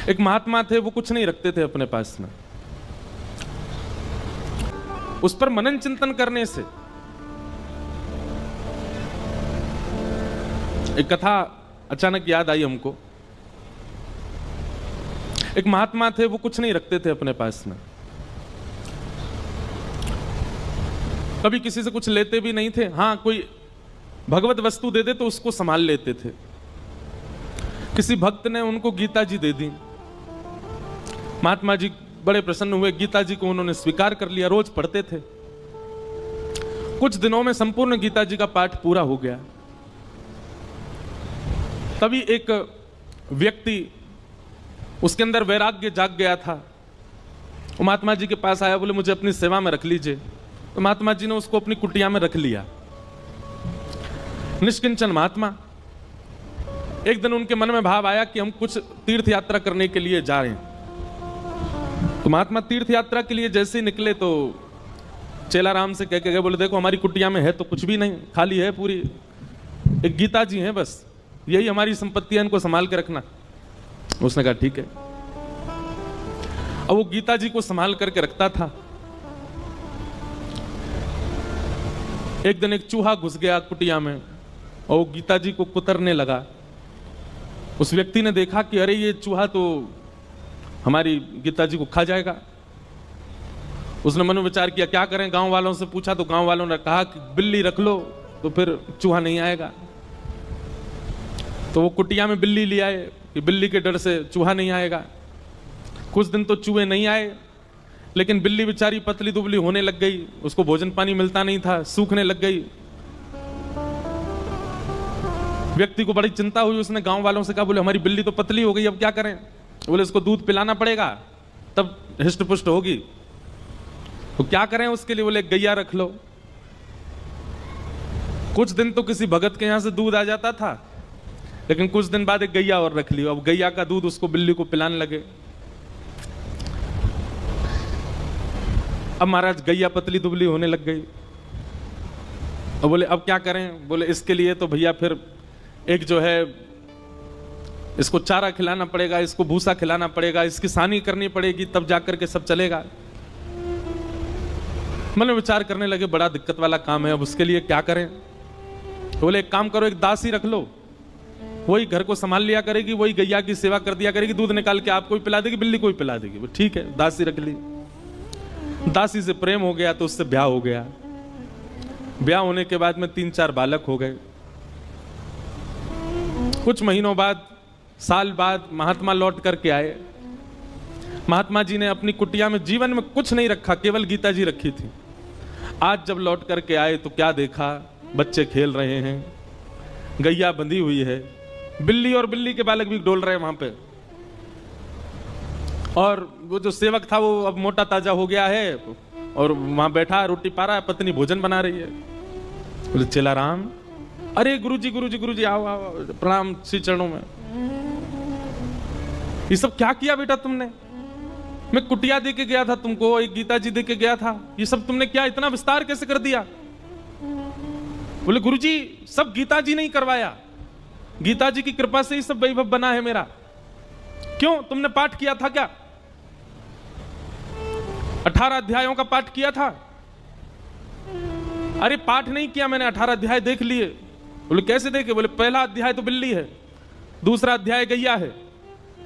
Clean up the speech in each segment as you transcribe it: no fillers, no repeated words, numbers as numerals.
एक महात्मा थे, वो कुछ नहीं रखते थे अपने पास में। उस पर मनन चिंतन करने से एक कथा अचानक याद आई हमको। एक महात्मा थे, वो कुछ नहीं रखते थे अपने पास में, कभी किसी से कुछ लेते भी नहीं थे। हाँ, कोई भगवत वस्तु दे दे तो उसको संभाल लेते थे। किसी भक्त ने उनको गीता जी दे दी, महात्मा जी बड़े प्रसन्न हुए, गीता जी को उन्होंने स्वीकार कर लिया, रोज पढ़ते थे। कुछ दिनों में संपूर्ण गीता जी का पाठ पूरा हो गया। तभी एक व्यक्ति, उसके अंदर वैराग्य जाग गया था, वो महात्मा जी के पास आया, बोले मुझे अपनी सेवा में रख लीजिए। तो महात्मा जी ने उसको अपनी कुटिया में रख लिया। निष्किंचन महात्मा। एक दिन उनके मन में भाव आया कि हम कुछ तीर्थ यात्रा करने के लिए जा रहे हैं। तो महात्मा तीर्थ यात्रा के लिए जैसे ही निकले तो चेलाराम से कह के गए, बोले देखो हमारी कुटिया में है तो कुछ भी नहीं, खाली है पूरी, एक गीता जी है बस, यही हमारी संपत्ति है, इनको संभाल के रखना। उसने कहा ठीक है। अब वो गीता जी को संभाल करके रखता था। एक दिन एक चूहा घुस गया कुटिया में और वो गीता जी को कुतरने लगा। उस व्यक्ति ने देखा कि अरे ये चूहा तो हमारी गीता जी को खा जाएगा। उसने मनोविचार किया क्या करें, गांव वालों से पूछा तो गांव वालों ने कहा कि बिल्ली रख लो तो फिर चूहा नहीं आएगा। तो वो कुटिया में बिल्ली ले आए कि बिल्ली के डर से चूहा नहीं आएगा। कुछ दिन तो चूहे नहीं आए, लेकिन बिल्ली बेचारी पतली दुबली होने लग गई, उसको भोजन पानी मिलता नहीं था, सूखने लग गई। व्यक्ति को बड़ी चिंता हुई, उसने गांव वालों से कहा, बोले हमारी बिल्ली तो पतली हो गई, अब क्या करें? बोले इसको दूध पिलाना पड़ेगा तब हिष्ट पुष्ट होगी। तो क्या करें उसके लिए? बोले गैया रख लो। कुछ दिन तो किसी भगत के यहां से दूध आ जाता था, लेकिन कुछ दिन बाद एक गैया और रख ली। अब गैया का दूध उसको बिल्ली को पिलाने लगे। अब महाराज गैया पतली दुबली होने लग गई। अब बोले अब क्या करें? बोले इसके लिए तो भैया फिर एक जो है इसको चारा खिलाना पड़ेगा, इसको भूसा खिलाना पड़ेगा, इसकी सानी करनी पड़ेगी, तब जाकर के सब चलेगा। मन में विचार करने लगे बड़ा दिक्कत वाला काम है, अब उसके लिए क्या करें? तो बोले एक काम करो, एक दासी रख लो, वही घर को संभाल लिया करेगी, वही गैया की सेवा कर दिया करेगी, दूध निकाल के आपको भी पिला देगी, बिल्ली को भी पिला देगी। ठीक है, दासी रख ली। दासी से प्रेम हो गया तो उससे ब्याह हो गया। ब्याह होने के बाद में 3-4 बालक हो गए। कुछ महीनों बाद, साल बाद महात्मा लौट करके आए। महात्मा जी ने अपनी कुटिया में जीवन में कुछ नहीं रखा, केवल गीता जी रखी थी। आज जब लौट करके आए तो क्या देखा? बच्चे खेल रहे हैं, गैया बंधी हुई है, बिल्ली और बिल्ली के बालक भी डोल रहे हैं वहां पे, और वो जो सेवक था वो अब मोटा ताजा हो गया है और वहां बैठा रोटी पा रहा है, पत्नी भोजन बना रही है। बोले चेलाराम, अरे गुरुजी गुरुजी गुरुजी आओ आओ, प्रणाम श्री चरणों में। ये सब क्या किया बेटा तुमने? मैं कुटिया दे के गया था तुमको, एक गीता जी दे के गया था, ये सब तुमने क्या इतना विस्तार कैसे कर दिया? बोले गुरुजी सब गीता जी ने ही करवाया, गीता जी की कृपा से ही सब वैभव बना है मेरा। क्यों, तुमने पाठ किया था क्या? 18 अध्यायों का पाठ किया था? अरे पाठ नहीं किया मैंने, 18 अध्याय देख लिए। बोले कैसे देखे? बोले पहला अध्याय तो बिल्ली है, दूसरा अध्याय गैया है,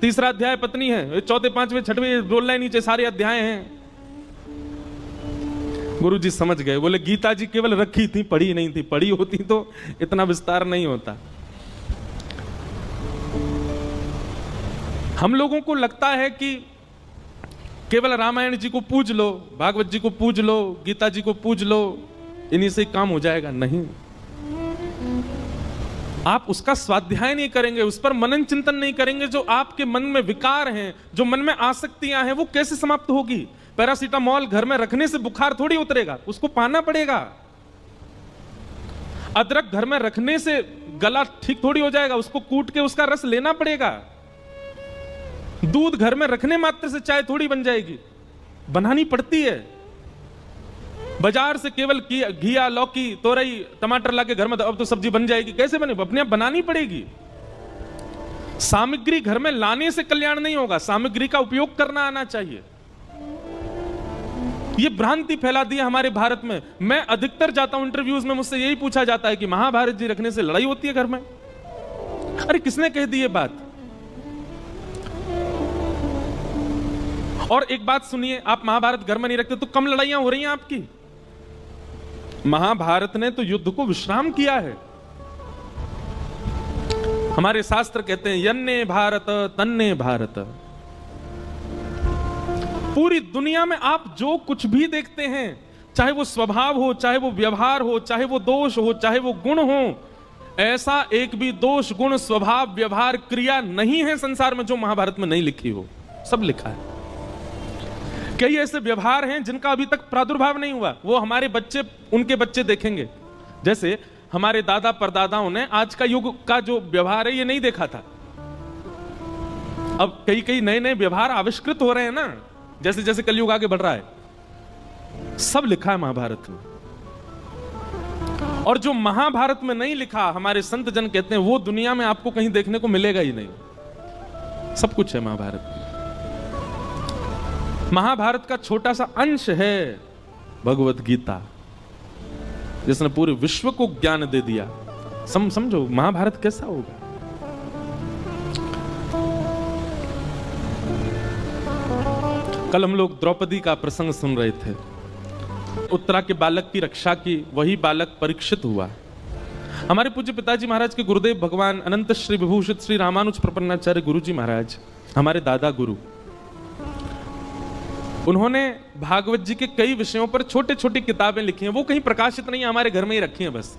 तीसरा अध्याय पत्नी है, चौथे पांचवें छठवें डोल लाइन नीचे सारे अध्याय हैं। गुरुजी समझ गए। बोले गीता जी केवल रखी थी, पढ़ी नहीं थी, पढ़ी होती तो इतना विस्तार नहीं होता। हम लोगों को लगता है कि केवल रामायण जी को पूज लो, भागवत जी को पूज लो, गीता जी को पूज लो, इन्हीं से काम हो जाएगा। नहीं, आप उसका स्वाध्याय नहीं करेंगे, उस पर मनन चिंतन नहीं करेंगे, जो आपके मन में विकार हैं, जो मन में आसक्तियां हैं, वो कैसे समाप्त होगी? पैरासीटामोल घर में रखने से बुखार थोड़ी उतरेगा, उसको पाना पड़ेगा। अदरक घर में रखने से गला ठीक थोड़ी हो जाएगा, उसको कूट के उसका रस लेना पड़ेगा। दूध घर में रखने मात्र से चाय थोड़ी बन जाएगी, बनानी पड़ती है। बाजार से केवल घिया, लौकी, तोरई, टमाटर लाके घर में अब तो सब्जी बन जाएगी, कैसे बने? अपने आप बनानी पड़ेगी। सामग्री घर में लाने से कल्याण नहीं होगा, सामग्री का उपयोग करना आना चाहिए। ये भ्रांति फैला दी है हमारे भारत में। मैं अधिकतर जाता हूं इंटरव्यूज में, मुझसे यही पूछा जाता है कि महाभारत जी रखने से लड़ाई होती है घर में। अरे किसने कह दी ये बात? और एक बात सुनिए, आप महाभारत घर में नहीं रखते तो कम लड़ाइयां हो रही हैं आपकी। महाभारत ने तो युद्ध को विश्राम किया है। हमारे शास्त्र कहते हैं यन्ने भारत तन्ने भारत। पूरी दुनिया में आप जो कुछ भी देखते हैं, चाहे वो स्वभाव हो, चाहे वो व्यवहार हो, चाहे वो दोष हो, चाहे वो गुण हो, ऐसा एक भी दोष गुण स्वभाव व्यवहार क्रिया नहीं है संसार में जो महाभारत में नहीं लिखी हो। सब लिखा है। कई ऐसे व्यवहार हैं जिनका अभी तक प्रादुर्भाव नहीं हुआ, वो हमारे बच्चे उनके बच्चे देखेंगे। जैसे हमारे दादा परदादाओं ने आज का युग का जो व्यवहार है ये नहीं देखा था। अब कई कई नए नए व्यवहार आविष्कृत हो रहे हैं ना, जैसे जैसे कलयुग आगे बढ़ रहा है। सब लिखा है महाभारत में। और जो महाभारत में नहीं लिखा, हमारे संत जन कहते हैं वो दुनिया में आपको कहीं देखने को मिलेगा ही नहीं। सब कुछ है महाभारत में। महाभारत का छोटा सा अंश है भगवत गीता, जिसने पूरे विश्व को ज्ञान दे दिया। समझो महाभारत कैसा होगा। कल हम लोग द्रौपदी का प्रसंग सुन रहे थे। उत्तरा के बालक की रक्षा की वही बालक परीक्षित हुआ। हमारे पूज्य पिताजी महाराज के गुरुदेव भगवान अनंत श्री विभूषित श्री रामानुज प्रपन्नाचार्य गुरु जी महाराज, हमारे दादा गुरु, उन्होंने भागवत जी के कई विषयों पर छोटे छोटी किताबें लिखी हैं। वो कहीं प्रकाशित नहीं है, हमारे घर में ही रखी हैं बस।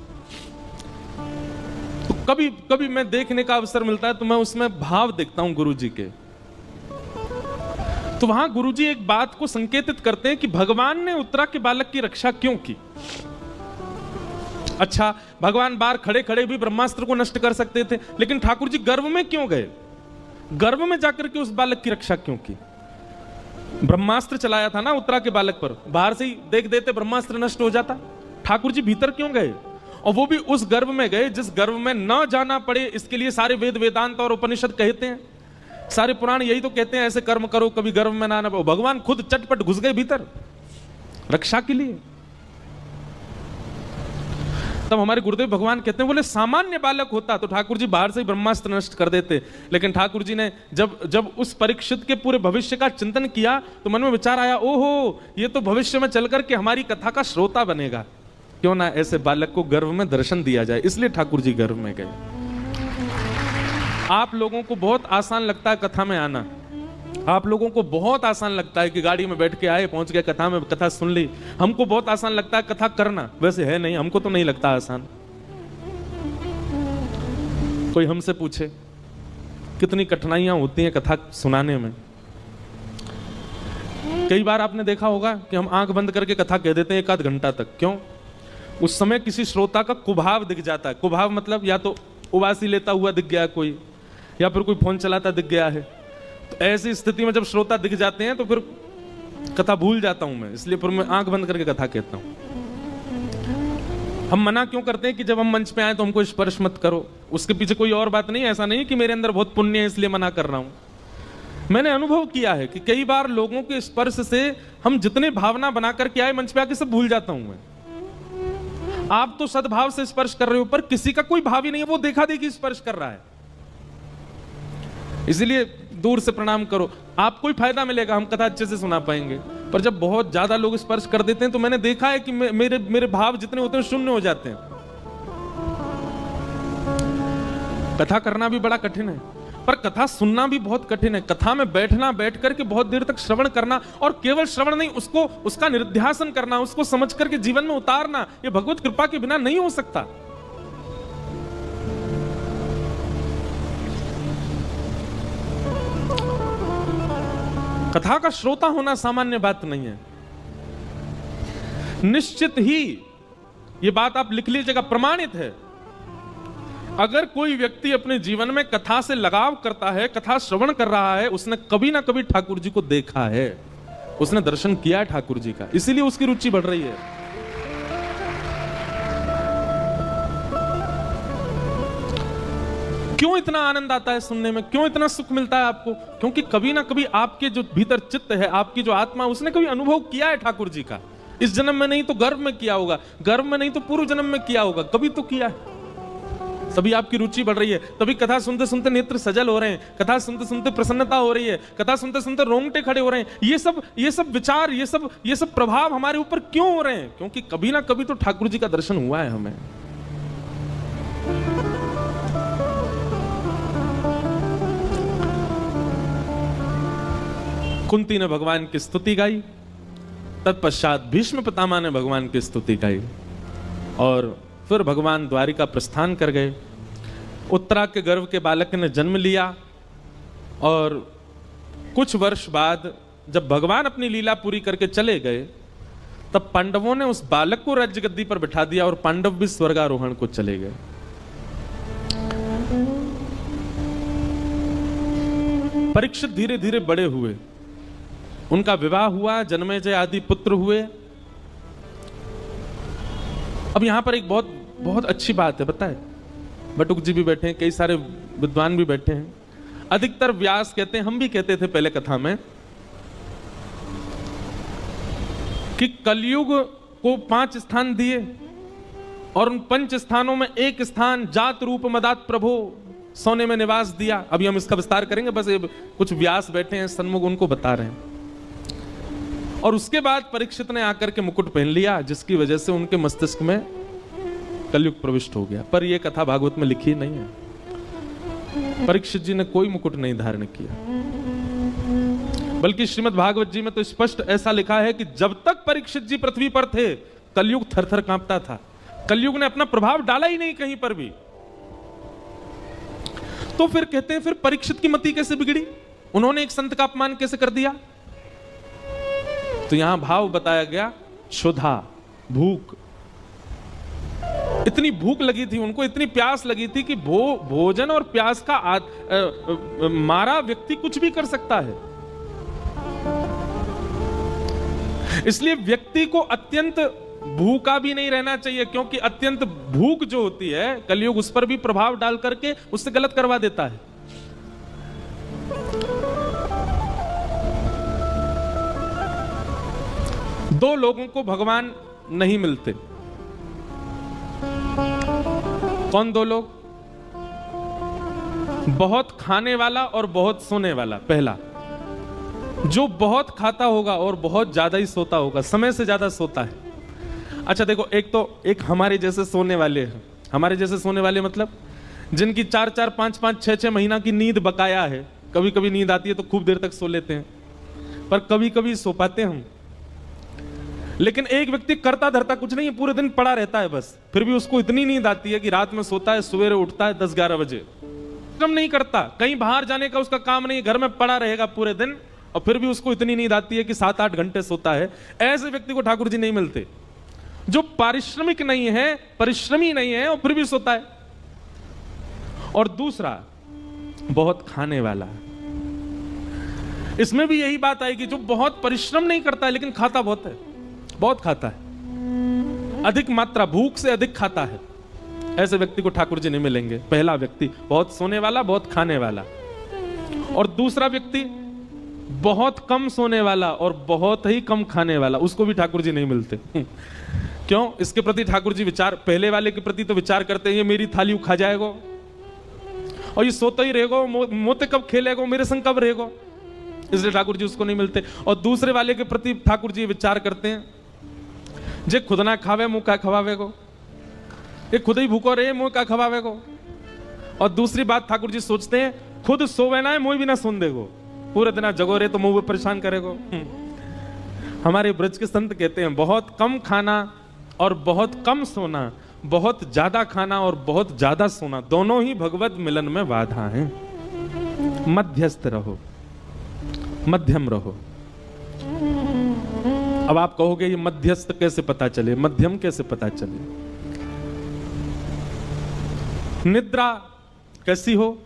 तो कभी कभी मैं देखने का अवसर मिलता है तो मैं उसमें भाव देखता हूं गुरु जी के। तो वहां गुरु जी एक बात को संकेतित करते हैं कि भगवान ने उत्तरा के बालक की रक्षा क्यों की। अच्छा, भगवान बाहर खड़े खड़े भी ब्रह्मास्त्र को नष्ट कर सकते थे, लेकिन ठाकुर जी गर्भ में क्यों गए? गर्भ में जाकर के उस बालक की रक्षा क्यों की? ब्रह्मास्त्र चलाया था ना उत्तरा के बालक पर, बाहर से ही देख देते ब्रह्मास्त्र नष्ट हो जाता। ठाकुर जी भीतर क्यों गए? और वो भी उस गर्भ में गए जिस गर्भ में न जाना पड़े। इसके लिए सारे वेद वेदांत और उपनिषद कहते हैं, सारे पुराण यही तो कहते हैं ऐसे कर्म करो कभी गर्भ में ना आना पड़े। भगवान खुद चटपट घुस गए भीतर रक्षा के लिए। तब हमारे गुरुदेव भगवान कहते हैं, बोले सामान्य बालक होता तो ठाकुर जी बाहर से ही ब्रह्मास्त्र नष्ट कर देते। लेकिन ठाकुर जी ने जब उस परीक्षित के पूरे भविष्य का चिंतन किया तो मन में विचार आया, ओहो ये तो भविष्य में चल करके हमारी कथा का श्रोता बनेगा, क्यों ना ऐसे बालक को गर्भ में दर्शन दिया जाए। इसलिए ठाकुर जी गर्भ में गए। आप लोगों को बहुत आसान लगता है कथा में आना, आप लोगों को बहुत आसान लगता है कि गाड़ी में बैठ के आए, पहुंच गए, कथा में कथा सुन ली। हमको बहुत आसान लगता है कथा करना, वैसे है नहीं, हमको तो नहीं लगता आसान। कोई हमसे पूछे कितनी कठिनाइयां होती हैं कथा सुनाने में। कई बार आपने देखा होगा कि हम आंख बंद करके कथा कह देते हैं 1 आध घंटा तक। क्यों? उस समय किसी श्रोता का कुभाव दिख जाता है। कुभाव मतलब या तो उबासी लेता हुआ दिख गया कोई, या फिर कोई फोन चलाता दिख गया है। तो ऐसी स्थिति में जब श्रोता दिख जाते हैं तो फिर कथा भूल जाता हूं मैं, इसलिए फिर मैं आंख बंद करके कथा कहता हूं। हम मना क्यों करते हैं कि जब हम मंच पे आए तो हमको स्पर्श मत करो? उसके पीछे कोई और बात नहीं है। ऐसा नहीं कि मेरे अंदर बहुत पुण्य है इसलिए मना कर रहा हूं। मैंने अनुभव किया है कि कई बार लोगों के स्पर्श से हम जितने भावना बना करके आए मंच पे आके सब भूल जाता हूं मैं। आप तो सद्भाव से स्पर्श कर रहे हो, पर किसी का कोई भाव ही नहीं है, वो देखा देखी स्पर्श कर रहा है। इसलिए दूर से प्रणाम करो, आपको ही फायदा मिलेगा, हम कथा अच्छे से सुना पाएंगे। पर जब बहुत ज्यादा लोग स्पर्श कर देते हैं तो मैंने देखा है कि मेरे भाव जितने होते हैं शून्य हो जाते हैं। कथा करना भी बड़ा कठिन है, पर कथा सुनना भी बहुत कठिन है। कथा में बैठना, बैठ करके बहुत देर तक श्रवण करना, और केवल श्रवण नहीं, उसका निधिध्यासन करना, उसको समझ करके जीवन में उतारना, ये भगवत कृपा के बिना नहीं हो सकता। कथा का श्रोता होना सामान्य बात नहीं है। निश्चित ही ये बात आप लिख लीजिएगा, प्रमाणित है। अगर कोई व्यक्ति अपने जीवन में कथा से लगाव करता है, कथा श्रवण कर रहा है, उसने कभी ना कभी ठाकुर जी को देखा है, उसने दर्शन किया है ठाकुर जी का, इसीलिए उसकी रुचि बढ़ रही है। क्यों इतना आनंद आता है सुनने में, क्यों इतना सुख मिलता है आपको? क्योंकि कभी ना कभी आपके जो भीतर चित्त है, आपकी जो आत्मा, उसने कभी अनुभव किया है ठाकुर जी का। इस जन्म में नहीं तो गर्भ में किया होगा, गर्भ में नहीं तो पूर्व जन्म में किया होगा, कभी तो किया है। तभी आपकी रुचि बढ़ रही है, तभी कथा सुनते सुनते नेत्र सजल हो रहे हैं, कथा सुनते सुनते प्रसन्नता हो रही है, कथा सुनते सुनते रोंगटे खड़े हो रहे हैं। ये सब विचार, ये सब प्रभाव हमारे ऊपर क्यों हो रहे हैं? क्योंकि कभी ना कभी तो ठाकुर जी का दर्शन हुआ है हमें। कुंती ने भगवान की स्तुति गाई, तत्पश्चात भीष्म पितामह ने भगवान की स्तुति गाई, और फिर भगवान द्वारिका प्रस्थान कर गए। उत्तरा के गर्भ के बालक ने जन्म लिया, और कुछ वर्ष बाद जब भगवान अपनी लीला पूरी करके चले गए, तब पांडवों ने उस बालक को राज्य गद्दी पर बिठा दिया, और पांडव भी स्वर्गारोहण को चले गए। परीक्षित धीरे धीरे बड़े हुए, उनका विवाह हुआ, जन्मेजय आदि पुत्र हुए। अब यहां पर एक बहुत बहुत अच्छी बात है, पता है? बटुक जी भी बैठे हैं, कई सारे विद्वान भी बैठे हैं। अधिकतर व्यास कहते हैं, हम भी कहते थे पहले कथा में, कि कलयुग को 5 स्थान दिए, और उन 5 स्थानों में एक स्थान जात रूप मदात प्रभो सोने में निवास दिया। अभी हम इसका विस्तार करेंगे, बस कुछ व्यास बैठे हैं सन्मुख, उनको बता रहे हैं। और उसके बाद परीक्षित ने आकर के मुकुट पहन लिया, जिसकी वजह से उनके मस्तिष्क में कलयुग प्रविष्ट हो गया। पर यह कथा भागवत में लिखी नहीं है। परीक्षित जी ने कोई मुकुट नहीं धारण किया, बल्कि श्रीमद् भागवत जी में तो स्पष्ट ऐसा लिखा है कि जब तक परीक्षित जी पृथ्वी पर थे, कलयुग थरथर कांपता था। कलयुग ने अपना प्रभाव डाला ही नहीं कहीं पर भी। तो फिर कहते हैं, फिर परीक्षित की मति कैसे बिगड़ी? उन्होंने एक संत का अपमान कैसे कर दिया? तो यहां भाव बताया गया, क्षुधा, भूख। इतनी भूख लगी थी उनको, इतनी प्यास लगी थी कि भोजन और प्यास का मारा व्यक्ति कुछ भी कर सकता है। इसलिए व्यक्ति को अत्यंत भूखा भी नहीं रहना चाहिए, क्योंकि अत्यंत भूख जो होती है, कलयुग उस पर भी प्रभाव डाल करके उससे गलत करवा देता है। दो लोगों को भगवान नहीं मिलते। कौन दो लोग? बहुत खाने वाला और बहुत सोने वाला। पहला, जो बहुत खाता होगा और बहुत ज्यादा ही सोता होगा, समय से ज्यादा सोता है। अच्छा देखो, एक हमारे जैसे सोने वाले हैं। हमारे जैसे सोने वाले मतलब जिनकी 4-4, 5-5, 6-6 महीना की नींद बकाया है। कभी कभी नींद आती है तो खूब देर तक सो लेते हैं, पर कभी कभी सो पाते हम। लेकिन एक व्यक्ति करता धरता कुछ नहीं है, पूरे दिन पड़ा रहता है बस, फिर भी उसको इतनी नींद आती है कि रात में सोता है, सवेरे उठता है 10-11 बजे। काम नहीं करता, कहीं बाहर जाने का उसका काम नहीं, घर में पड़ा रहेगा पूरे दिन, और फिर भी उसको इतनी नींद आती है कि 7-8 घंटे सोता है। ऐसे व्यक्ति को ठाकुर जी नहीं मिलते, जो पारिश्रमिक नहीं है, परिश्रमी नहीं है, और फिर भी सोता है। और दूसरा, बहुत खाने वाला। इसमें भी यही बात आएगी, जो बहुत परिश्रम नहीं करता है लेकिन खाता बहुत है, बहुत खाता है, अधिक मात्रा, भूख से अधिक खाता है। ऐसे व्यक्ति को ठाकुर जी नहीं मिलेंगे। पहला व्यक्ति बहुत सोने वाला, बहुत खाने वाला। और दूसरा व्यक्ति बहुत कम सोने वाला और बहुत ही कम खाने वाला, उसको भी ठाकुर जी नहीं मिलते। क्यों? इसके प्रति ठाकुर जी विचार, पहले वाले के प्रति तो विचार करते हैं, ये मेरी थाली खा जाएगा, और ये सोता ही रहेगा, मोते कब खेलेगा, मेरे संग कब रहेगा, इसलिए ठाकुर जी उसको नहीं मिलते। और दूसरे वाले के प्रति ठाकुर जी विचार करते हैं, जे खुद ना खावे मुंह का खवावे को, ये खुद ही भूखो रहे मुंह का खवावे को। और दूसरी बात ठाकुर जी सोचते हैं, खुद सोवे ना है मुंह भी ना सुन देगो, पूरे दिन जगो रहे तो मुंह परेशान करेगो। हमारे ब्रज के संत कहते हैं, बहुत कम खाना और बहुत कम सोना, बहुत ज्यादा खाना और बहुत ज्यादा सोना, दोनों ही भगवत मिलन में बाधा हैं। मध्यस्थ रहो, मध्यम रहो। अब आप कहोगे ये मध्यस्थ कैसे पता चले, मध्यम कैसे पता चले? निद्रा कैसी हो?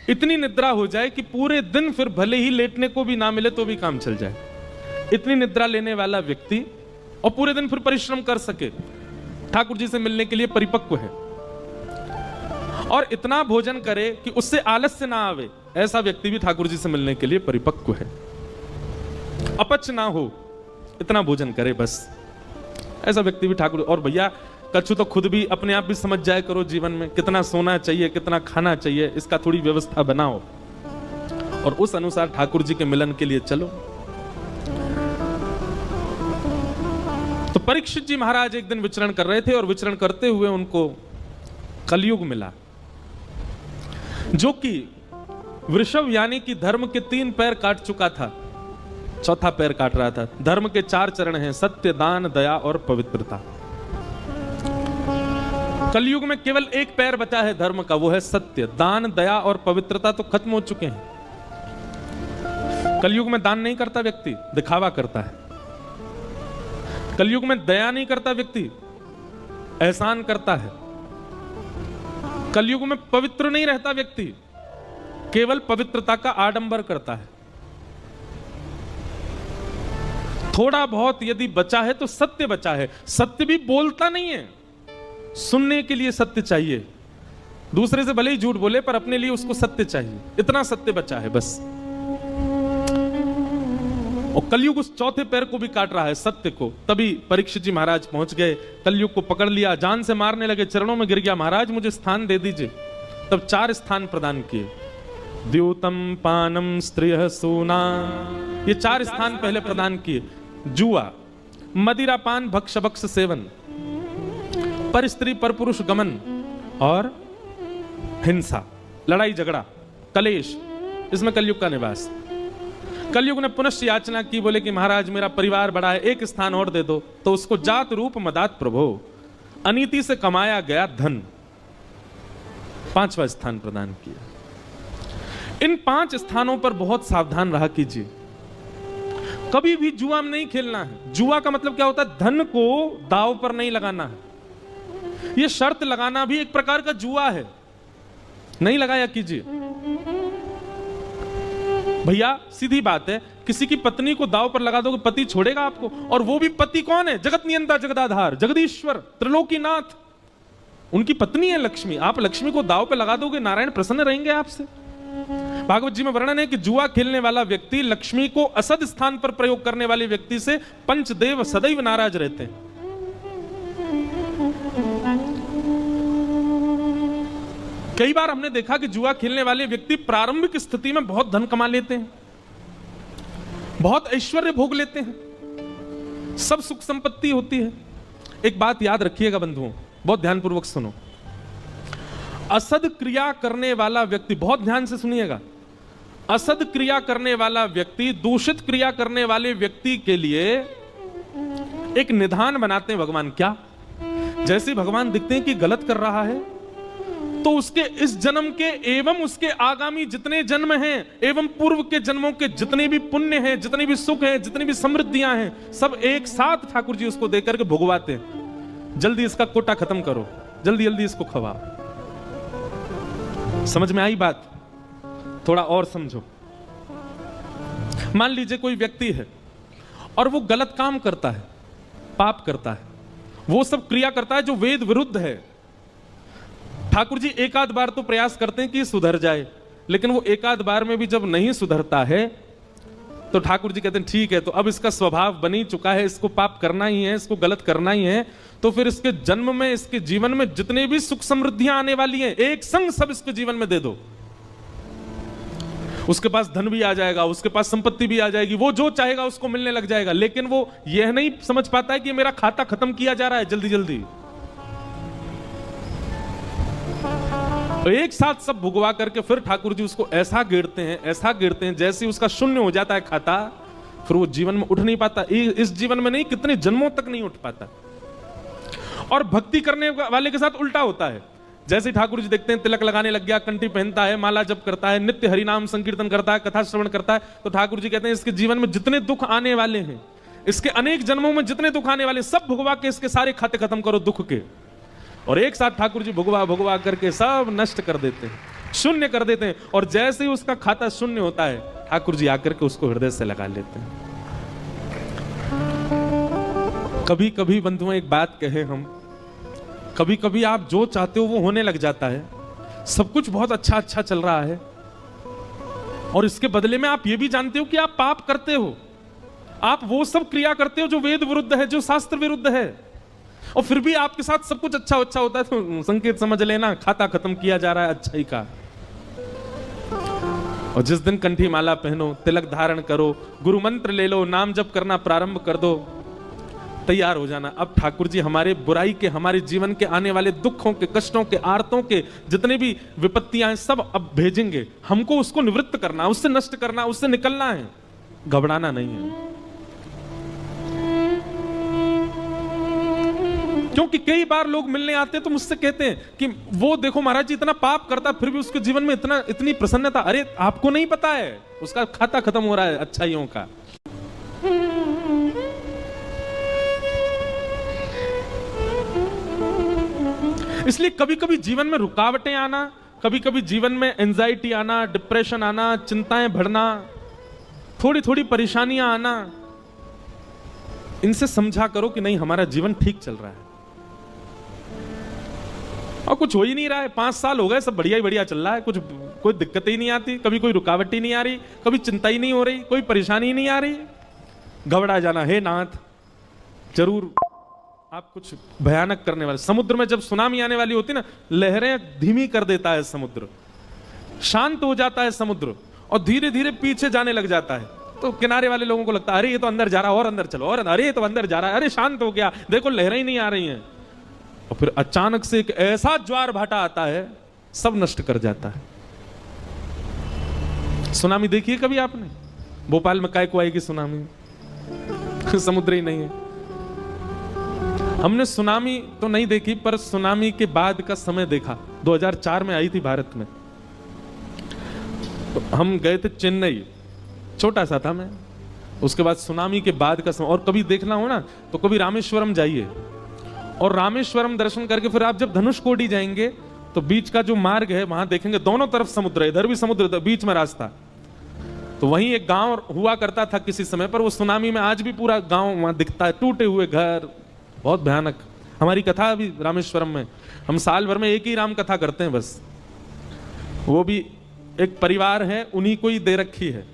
इतनी निद्रा हो जाए कि पूरे दिन फिर भले ही लेटने को भी ना मिले तो भी काम चल जाए, इतनी निद्रा लेने वाला व्यक्ति, और पूरे दिन फिर परिश्रम कर सके, ठाकुर जी से मिलने के लिए परिपक्व है। और इतना भोजन करे कि उससे आलस्य ना आवे, ऐसा व्यक्ति भी ठाकुर जी से मिलने के लिए परिपक्व है। अपच ना हो, इतना भोजन करे बस, ऐसा व्यक्ति भी ठाकुर। और भैया कछु तो खुद भी अपने आप भी समझ जाए करो, जीवन में कितना सोना चाहिए, कितना खाना चाहिए, इसका थोड़ी व्यवस्था बनाओ और उस अनुसार ठाकुर जी के मिलन के लिए चलो। तो परीक्षित जी महाराज एक दिन विचरण कर रहे थे और विचरण करते हुए उनको कलयुग मिला, जो कि वृषभ यानी कि धर्म के 3 पैर काट चुका था, चौथा पैर काट रहा था। धर्म के 4 चरण हैं, सत्य, दान, दया और पवित्रता। कलयुग में केवल 1 पैर बचा है धर्म का, वो है सत्य। दान, दया और पवित्रता तो खत्म हो चुके हैं। कलयुग में दान नहीं करता व्यक्ति, दिखावा करता है। कलयुग में दया नहीं करता व्यक्ति, एहसान करता है। कलयुग में पवित्र नहीं रहता व्यक्ति, केवल पवित्रता का आडंबर करता है। थोड़ा बहुत यदि बचा है तो सत्य बचा है। सत्य भी बोलता नहीं है, सुनने के लिए सत्य चाहिए। दूसरे से भले ही झूठ बोले पर अपने लिए उसको सत्य चाहिए, इतना सत्य बचा है बस। और कलयुग उस चौथे पैर को भी काट रहा है, सत्य को। तभी परीक्षित जी महाराज पहुंच गए, कलयुग को पकड़ लिया, जान से मारने लगे, चरणों में गिर गया, महाराज मुझे स्थान दे दीजिए। तब 4 स्थान प्रदान किए, द्योतम, पानम, स्त्रिय, सोना, ये 4 स्थान पहले प्रदान किए। जुआ, मदिरा पान, भक्ष भक्ष सेवन, पर स्त्री पर पुरुष गमन और हिंसा, लड़ाई झगड़ा, कलेश, इसमें कलयुग का निवास। कलयुग ने पुनश्च याचना की, बोले कि महाराज मेरा परिवार बड़ा है, 1 स्थान और दे दो। तो उसको जात रूप मदात प्रभो, अनीति से कमाया गया धन, 5वां स्थान प्रदान किया। इन 5 स्थानों पर बहुत सावधान रहा कीजिए, कभी भी जुआ में नहीं खेलना है। जुआ का मतलब क्या होता है? धन को दांव पर नहीं लगाना है। यह शर्त लगाना भी एक प्रकार का जुआ है, नहीं लगाया कीजिए। भैया सीधी बात है, किसी की पत्नी को दांव पर लगा दोगे, पति छोड़ेगा आपको? और वो भी पति कौन है? जगत नियंता, जगदाधार, जगदीश्वर, त्रिलोकीनाथ, उनकी पत्नी है लक्ष्मी। आप लक्ष्मी को दांव पर लगा दोगे, नारायण प्रसन्न रहेंगे आपसे। भागवत जी में वर्णन है कि जुआ खेलने वाला व्यक्ति लक्ष्मी को असद स्थान पर प्रयोग करने वाले व्यक्ति से पंचदेव सदैव नाराज रहते हैं। कई बार हमने देखा कि जुआ खेलने वाले व्यक्ति प्रारंभिक स्थिति में बहुत धन कमा लेते हैं, बहुत ऐश्वर्य भोग लेते हैं, सब सुख संपत्ति होती है। एक बात याद रखिएगा बंधुओं, बहुत ध्यानपूर्वक सुनो। असद क्रिया करने वाला व्यक्ति, बहुत ध्यान से सुनिएगा, असद क्रिया करने वाला व्यक्ति दूषित क्रिया करने वाले व्यक्ति के लिए एक निधान बनाते हैं भगवान। क्या? जैसे भगवान दिखते हैं कि गलत कर रहा है, तो उसके इस जन्म के एवं उसके आगामी जितने जन्म हैं एवं पूर्व के जन्मों के जितने भी पुण्य हैं, जितने भी सुख हैं, जितनी भी समृद्धियां हैं, सब एक साथ ठाकुर जी उसको देकर के भुगवाते हैं। जल्दी इसका कोटा खत्म करो, जल्दी जल्दी इसको खवाओ। समझ में आई बात? थोड़ा और समझो। मान लीजिए कोई व्यक्ति है और वो गलत काम करता है, पाप करता है, वो सब क्रिया करता है जो वेद विरुद्ध है। ठाकुर जी एक आध बार तो प्रयास करते हैं कि सुधर जाए, लेकिन वो एक आध बार में भी जब नहीं सुधरता है तो ठाकुर जी कहते हैं ठीक है, तो अब इसका स्वभाव बन ही चुका है, इसको पाप करना ही है, इसको गलत करना ही है, तो फिर इसके जन्म में, इसके जीवन में जितने भी सुख समृद्धियां आने वाली हैं, एक संग सब इसके जीवन में दे दो। उसके पास धन भी आ जाएगा, उसके पास संपत्ति भी आ जाएगी, वो जो चाहेगा उसको मिलने लग जाएगा। लेकिन वो यह नहीं समझ पाता है कि मेरा खाता खत्म किया जा रहा है जल्दी जल्दी। एक साथ सब भुगवा करके फिर ठाकुर जी उसको ऐसा गिरते हैं, ऐसा गिरते हैं, जैसे उसका शून्य हो जाता है खाता, फिर वो जीवन में उठ नहीं पाता। इस जीवन में नहीं, कितने जन्मों तक नहीं उठ पाता। और भक्ति करने वाले के साथ उल्टा होता है। जैसे ठाकुर जी देखते हैं तिलक लगाने लग गया, कंठी पहनता है, माला जप करता है, नित्य हरिनाम संकीर्तन करता है, कथा श्रवण करता है, तो ठाकुर जी कहते हैं इसके जीवन में जितने दुख आने वाले हैं, इसके अनेक जन्मों में जितने दुख आने वाले, सब भुगवा के इसके सारे खाते खत्म करो दुख के। और एक साथ ठाकुर जी भुगवा भुगवा करके सब नष्ट कर देते हैं, शून्य कर देते हैं। और जैसे ही उसका खाता शून्य होता है, ठाकुर जी आकर के उसको हृदय से लगा लेते हैं। कभी कभी बंधुओं एक बात कहे हम, कभी कभी आप जो चाहते हो वो होने लग जाता है, सब कुछ बहुत अच्छा अच्छा चल रहा है, और इसके बदले में आप ये भी जानते हो कि आप पाप करते हो, आप वो सब क्रिया करते हो जो वेद विरुद्ध है, जो शास्त्र विरुद्ध है, और फिर भी आपके साथ सब कुछ अच्छा अच्छा होता है, तो संकेत समझ लेना खाता खत्म किया जा रहा है अच्छाई का। और जिस दिन कंठी माला पहनो, तिलक धारण करो, गुरु मंत्र ले लो, नाम जप करना प्रारंभ कर दो, तैयार हो जाना। अब ठाकुर जी हमारे बुराई के, हमारे जीवन के आने वाले दुखों के, कष्टों के, आर्तों के जितने भी विपत्तियां हैं सब अब भेजेंगे। हमको उसको निवृत्त करना, उससे नष्ट करना, उससे निकलना है, घबराना नहीं है। क्योंकि कई बार लोग मिलने आते हैं तो मुझसे कहते हैं कि वो देखो महाराज जी इतना पाप करता फिर भी उसके जीवन में इतनी प्रसन्नता। अरे आपको नहीं पता है, उसका खाता खत्म हो रहा है अच्छाइयों का। इसलिए कभी कभी जीवन में रुकावटें आना, कभी कभी जीवन में एंजाइटी आना, डिप्रेशन आना, चिंताएं बढ़ना, थोड़ी थोड़ी परेशानियां आना, इनसे समझा करो कि नहीं हमारा जीवन ठीक चल रहा है और कुछ हो ही नहीं रहा है। 5 साल हो गए, सब बढ़िया ही बढ़िया चल रहा है, कुछ कोई दिक्कत ही नहीं आती, कभी कोई रुकावट ही नहीं आ रही, कभी चिंता ही नहीं हो रही, कोई परेशानी ही नहीं आ रही। घबरा जाना, हे नाथ जरूर आप कुछ भयानक करने वाले। समुद्र में जब सुनामी आने वाली होती ना, लहरें धीमी कर देता है समुद्र, शांत हो जाता है समुद्र और धीरे धीरे पीछे जाने लग जाता है। तो किनारे वाले लोगों को लगता है अरे ये तो अंदर जा रहा है, और अंदर चलो, और अरे ये तो अंदर जा रहा है, अरे शांत हो गया, देखो लहरें ही नहीं आ रही हैं। और फिर अचानक से एक ऐसा ज्वार भाटा आता है, सब नष्ट कर जाता है। सुनामी देखी है कभी आपने? भोपाल में काय को आएगी सुनामी? समुद्र ही नहीं है। हमने सुनामी तो नहीं देखी, पर सुनामी के बाद का समय देखा। 2004 में आई थी भारत में, तो हम गए थे चेन्नई, छोटा सा था मैं। उसके बाद सुनामी के बाद का समय, और कभी देखना हो ना तो कभी रामेश्वरम जाइए, और रामेश्वरम दर्शन करके फिर आप जब धनुषकोडी जाएंगे तो बीच का जो मार्ग है वहां देखेंगे दोनों तरफ समुद्र है, इधर भी समुद्र, बीच में रास्ता। तो वहीं एक गांव हुआ करता था किसी समय पर, वो सुनामी में आज भी पूरा गांव वहां दिखता है, टूटे हुए घर, बहुत भयानक। हमारी कथा अभी रामेश्वरम में, हम साल भर में एक ही राम कथा करते हैं बस। वो भी एक परिवार है, उन्हीं को ही दे रखी है।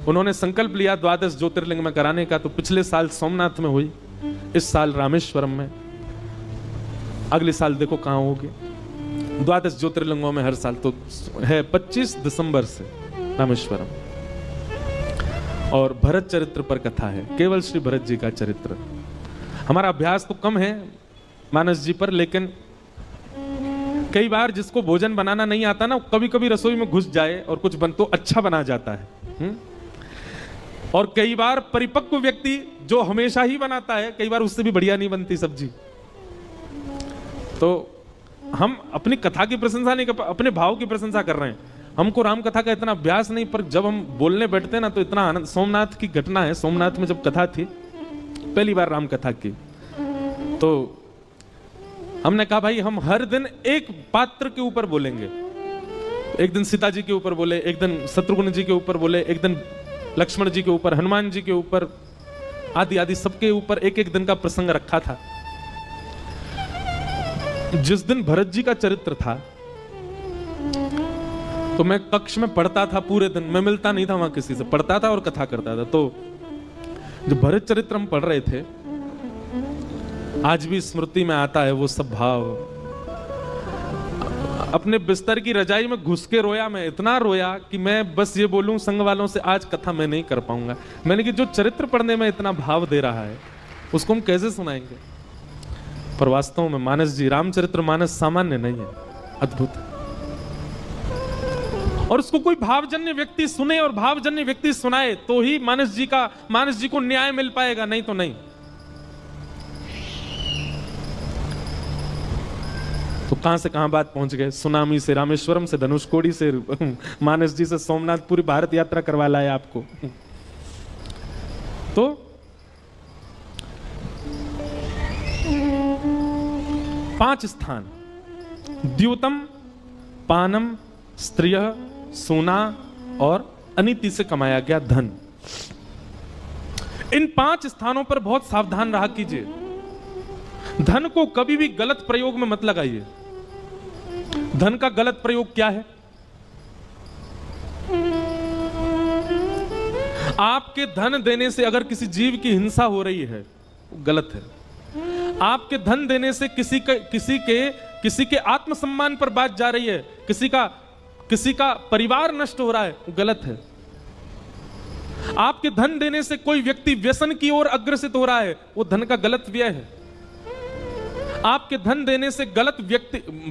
उन्होंने संकल्प लिया 12 ज्योतिर्लिंग में कराने का, तो पिछले साल सोमनाथ में हुई, इस साल रामेश्वरम में, अगले साल देखो कहां होगी। 12 ज्योतिर्लिंगों में हर साल तो है 25 दिसंबर से रामेश्वरम। और भरत चरित्र पर कथा है, केवल श्री भरत जी का चरित्र। हमारा अभ्यास तो कम है मानस जी पर, लेकिन कई बार जिसको भोजन बनाना नहीं आता ना, कभी कभी रसोई में घुस जाए और कुछ बन तो अच्छा बना जाता है। और कई बार परिपक्व व्यक्ति जो हमेशा ही बनाता है, कई बार उससे भी बढ़िया नहीं बनती सब्जी। तो हम अपनी कथा की प्रशंसा नहीं कर, अपने भाव की प्रशंसा कर रहे हैं। हमको राम कथा का इतना अभ्यास नहीं, पर जब हम बोलने बैठते हैं ना तो इतना आनंद। सोमनाथ की घटना है, सोमनाथ में जब कथा थी, पहली बार राम कथा की, तो हमने कहा भाई हम हर दिन एक पात्र के ऊपर बोलेंगे। एक दिन सीता जी के ऊपर बोले, एक दिन शत्रुघ्न जी के ऊपर बोले, एक दिन लक्ष्मण जी के ऊपर, हनुमान जी के ऊपर, आदि आदि सबके ऊपर एक एक दिन का प्रसंग रखा था। जिस दिन भरत जी का चरित्र था तो मैं कक्ष में पढ़ता था पूरे दिन, मैं मिलता नहीं था वहां किसी से, पढ़ता था और कथा करता था। तो जो भरत चरित्र हम पढ़ रहे थे, आज भी स्मृति में आता है वो सब भाव। अपने बिस्तर की रजाई में घुस के रोया, मैं इतना रोया कि मैं बस ये बोलूं संग वालों से, आज कथा मैं नहीं कर पाऊंगा। मैंने कि जो चरित्र पढ़ने में इतना भाव दे रहा है उसको हम कैसे सुनाएंगे। पर वास्तव में मानस जी, रामचरित्र मानस सामान्य नहीं है, अद्भुत। और उसको कोई भावजन्य व्यक्ति सुने और भावजन्य व्यक्ति सुनाए तो ही मानस जी को न्याय मिल पाएगा, नहीं तो नहीं। तो कहां से कहां बात पहुंच गए, सुनामी से, रामेश्वरम से, धनुषकोडी से, मानस जी से सोमनाथ, पूरी भारत यात्रा करवा लाया आपको। तो 5 स्थान, द्यूतम, पानम, स्त्रिय, सोना और अनीति से कमाया गया धन। इन 5 स्थानों पर बहुत सावधान रहा कीजिए। धन को कभी भी गलत प्रयोग में मत लगाइए। धन का गलत प्रयोग क्या है? आपके धन देने से अगर किसी जीव की हिंसा हो रही है, वो गलत है। आपके धन देने से किसी के आत्मसम्मान पर बात जा रही है, किसी का परिवार नष्ट हो रहा है, वो गलत है। आपके धन देने से कोई व्यक्ति व्यसन की ओर अग्रसित हो रहा है, वो धन का गलत व्यय है। आपके धन देने से गलत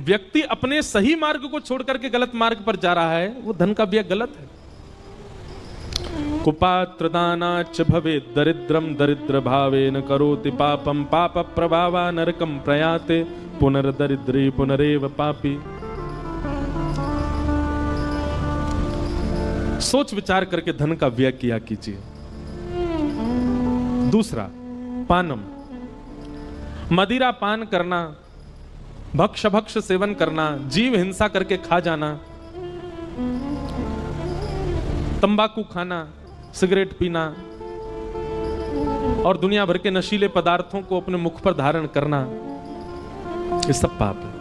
व्यक्ति अपने सही मार्ग को छोड़ करके गलत मार्ग पर जा रहा है, वो धन का व्यय गलत है। कुपात्र दानाच भवेत् दरिद्रम दरिद्र भावेन करोति पापम पाप प्रभावा नरकम प्रयाते पुनर्दरिद्री पुनरेव पापी। सोच विचार करके धन का व्यय किया कीजिए। दूसरा, पानम, मदिरा पान करना, भक्ष सेवन करना, जीव हिंसा करके खा जाना, तंबाकू खाना, सिगरेट पीना और दुनिया भर के नशीले पदार्थों को अपने मुख पर धारण करना, ये सब पाप है।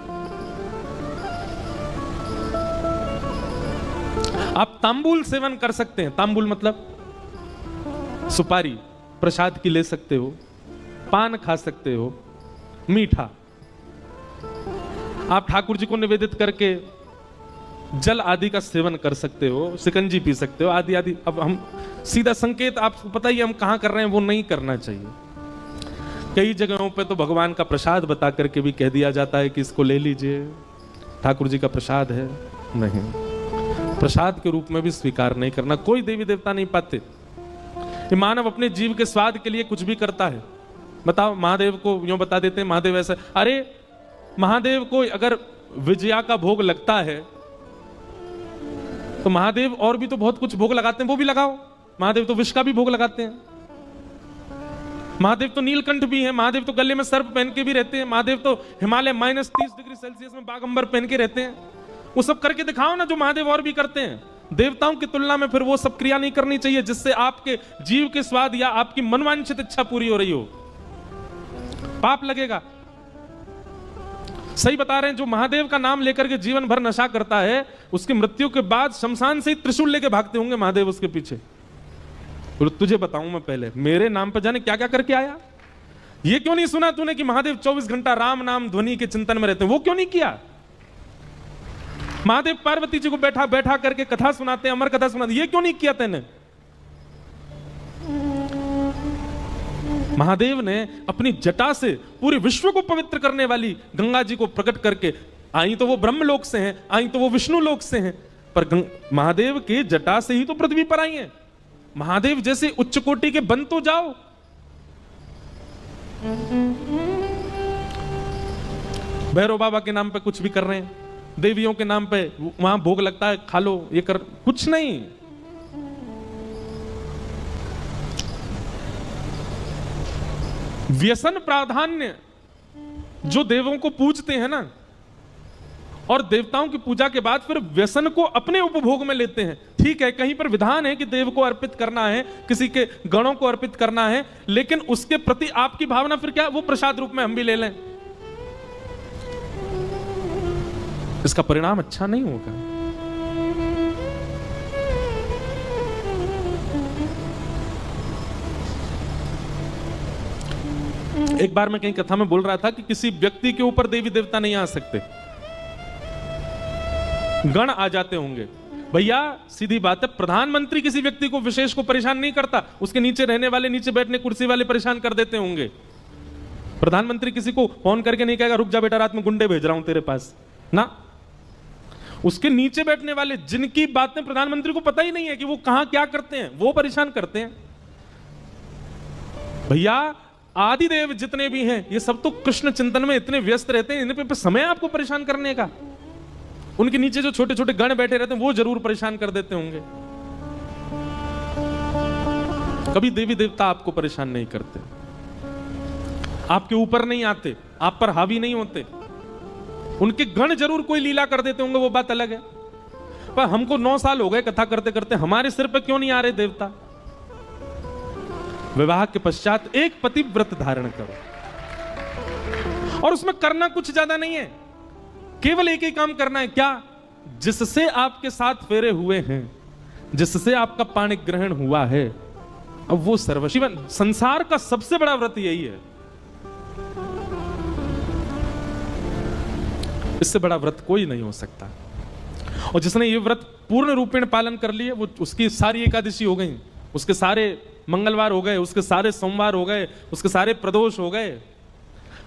आप तांबूल सेवन कर सकते हैं। तांबूल मतलब सुपारी प्रसाद की ले सकते हो, पान खा सकते हो, मीठा। आप ठाकुर जी को निवेदित करके जल आदि का सेवन कर सकते हो, शिकंजी पी सकते हो, आदि आदि। अब हम सीधा संकेत, आपको पता ही हम कहां कर रहे हैं, वो नहीं करना चाहिए। कई जगहों पे तो भगवान का प्रसाद बता करके भी कह दिया जाता है कि इसको ले लीजिए, ठाकुर जी का प्रसाद है। नहीं, प्रसाद के रूप में भी स्वीकार नहीं करना। कोई देवी देवता नहीं पाते। ये मानव अपने जीव के स्वाद के लिए कुछ भी करता है। बताओ, महादेव को यूं बता देते हैं महादेव ऐसा। अरे महादेव को अगर विजया का भोग लगता है तो महादेव और भी तो बहुत कुछ भोग लगाते हैं, वो भी लगाओ। महादेव तो विष का भी भोग लगाते हैं। महादेव तो नीलकंठ भी है। महादेव तो गले में सर्प पहन के भी रहते हैं। महादेव तो हिमालय -30 डिग्री सेल्सियस में बागंबर पहन के रहते हैं। वो सब करके दिखाओ ना जो महादेव और भी करते हैं। देवताओं की तुलना में फिर वो सब क्रिया नहीं करनी चाहिए जिससे आपके जीव के स्वाद या आपकी मनवांछित इच्छा पूरी हो रही हो। पाप लगेगा। सही बता रहे हैं, जो महादेव का नाम लेकर के जीवन भर नशा करता है, उसकी मृत्यु के बाद शमशान से ही त्रिशूल लेके भागते होंगे महादेव उसके पीछे। तुझे बताऊं मैं, पहले मेरे नाम पर जाने क्या क्या करके आया। ये क्यों नहीं सुना तूने कि महादेव 24 घंटा राम नाम ध्वनि के चिंतन में रहते हैं? वो क्यों नहीं किया? महादेव पार्वती जी को बैठा बैठा करके कथा सुनाते हैं, अमर कथा सुनाते, ये क्यों नहीं किया तेने? महादेव ने अपनी जटा से पूरे विश्व को पवित्र करने वाली गंगा जी को प्रकट करके, आई तो वो ब्रह्मलोक से हैं, आई तो वो विष्णु लोक से हैं, पर महादेव के जटा से ही तो पृथ्वी पर आई हैं। महादेव जैसे उच्च कोटि के बन तो जाओ। भैरव बाबा के नाम पे कुछ भी कर रहे हैं, देवियों के नाम पे वहां भोग लगता है, खा लो, ये कर, कुछ नहीं। व्यसन प्राधान्य जो देवों को पूजते हैं ना, और देवताओं की पूजा के बाद फिर व्यसन को अपने उपभोग में लेते हैं। ठीक है, कहीं पर विधान है कि देव को अर्पित करना है, किसी के गणों को अर्पित करना है, लेकिन उसके प्रति आपकी भावना फिर क्या, वो प्रसाद रूप में हम भी ले लें, इसका परिणाम अच्छा नहीं होगा। एक बार मैं कहीं कथा में बोल रहा था कि किसी व्यक्ति के ऊपर देवी देवता नहीं आ सकते, गण आ जाते होंगे। भैया सीधी बात है, प्रधानमंत्री किसी व्यक्ति को विशेष को परेशान नहीं करता, उसके नीचे रहने वाले, नीचे बैठने कुर्सी वाले परेशान कर देते होंगे। प्रधानमंत्री किसी को फोन करके नहीं कहेगा रुक जा बेटा रात में गुंडे भेज रहा हूं तेरे पास ना। उसके नीचे बैठने वाले जिनकी बातें प्रधानमंत्री को पता ही नहीं है कि वो कहां क्या करते हैं, वो परेशान करते हैं। भैया आदिदेव जितने भी हैं ये सब तो कृष्ण चिंतन में इतने व्यस्त रहते हैं, इन पे समय आपको परेशान करने का। उनके नीचे जो छोटे छोटे गण बैठे रहते हैं वो जरूर परेशान कर देते होंगे। कभी देवी देवता आपको परेशान नहीं करते, आपके ऊपर नहीं आते, आप पर हावी नहीं होते। उनके गण जरूर कोई लीला कर देते होंगे, वो बात अलग है। पर हमको 9 साल हो गए कथा करते करते, हमारे सिर पे क्यों नहीं आ रहे देवता? विवाह के पश्चात एक पतिव्रत धारण करो, और उसमें करना कुछ ज्यादा नहीं है। केवल एक ही काम करना है, क्या? जिससे आपके साथ फेरे हुए हैं, जिससे आपका पाणी ग्रहण हुआ है, अब वो सर्वस्व। संसार का सबसे बड़ा व्रत यही है, इससे बड़ा व्रत कोई नहीं हो सकता। और जिसने ये व्रत पूर्ण रूपेण पालन कर लिए, वो उसकी सारी एकादशी हो गई, उसके सारे मंगलवार हो गए, उसके सारे सोमवार हो गए, उसके सारे प्रदोष हो गए।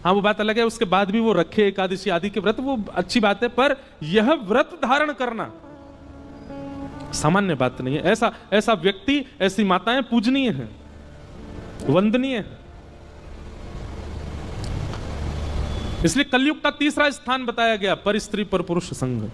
हाँ, वो बात अलग है, उसके बाद भी वो रखे एकादशी आदि के व्रत, वो अच्छी बात है, पर यह व्रत धारण करना सामान्य बात नहीं है। ऐसा व्यक्ति, ऐसी माताएं पूजनीय हैं, वंदनीय है। इसलिए कलयुग का तीसरा स्थान बताया गया, पर स्त्री पर पुरुष संग।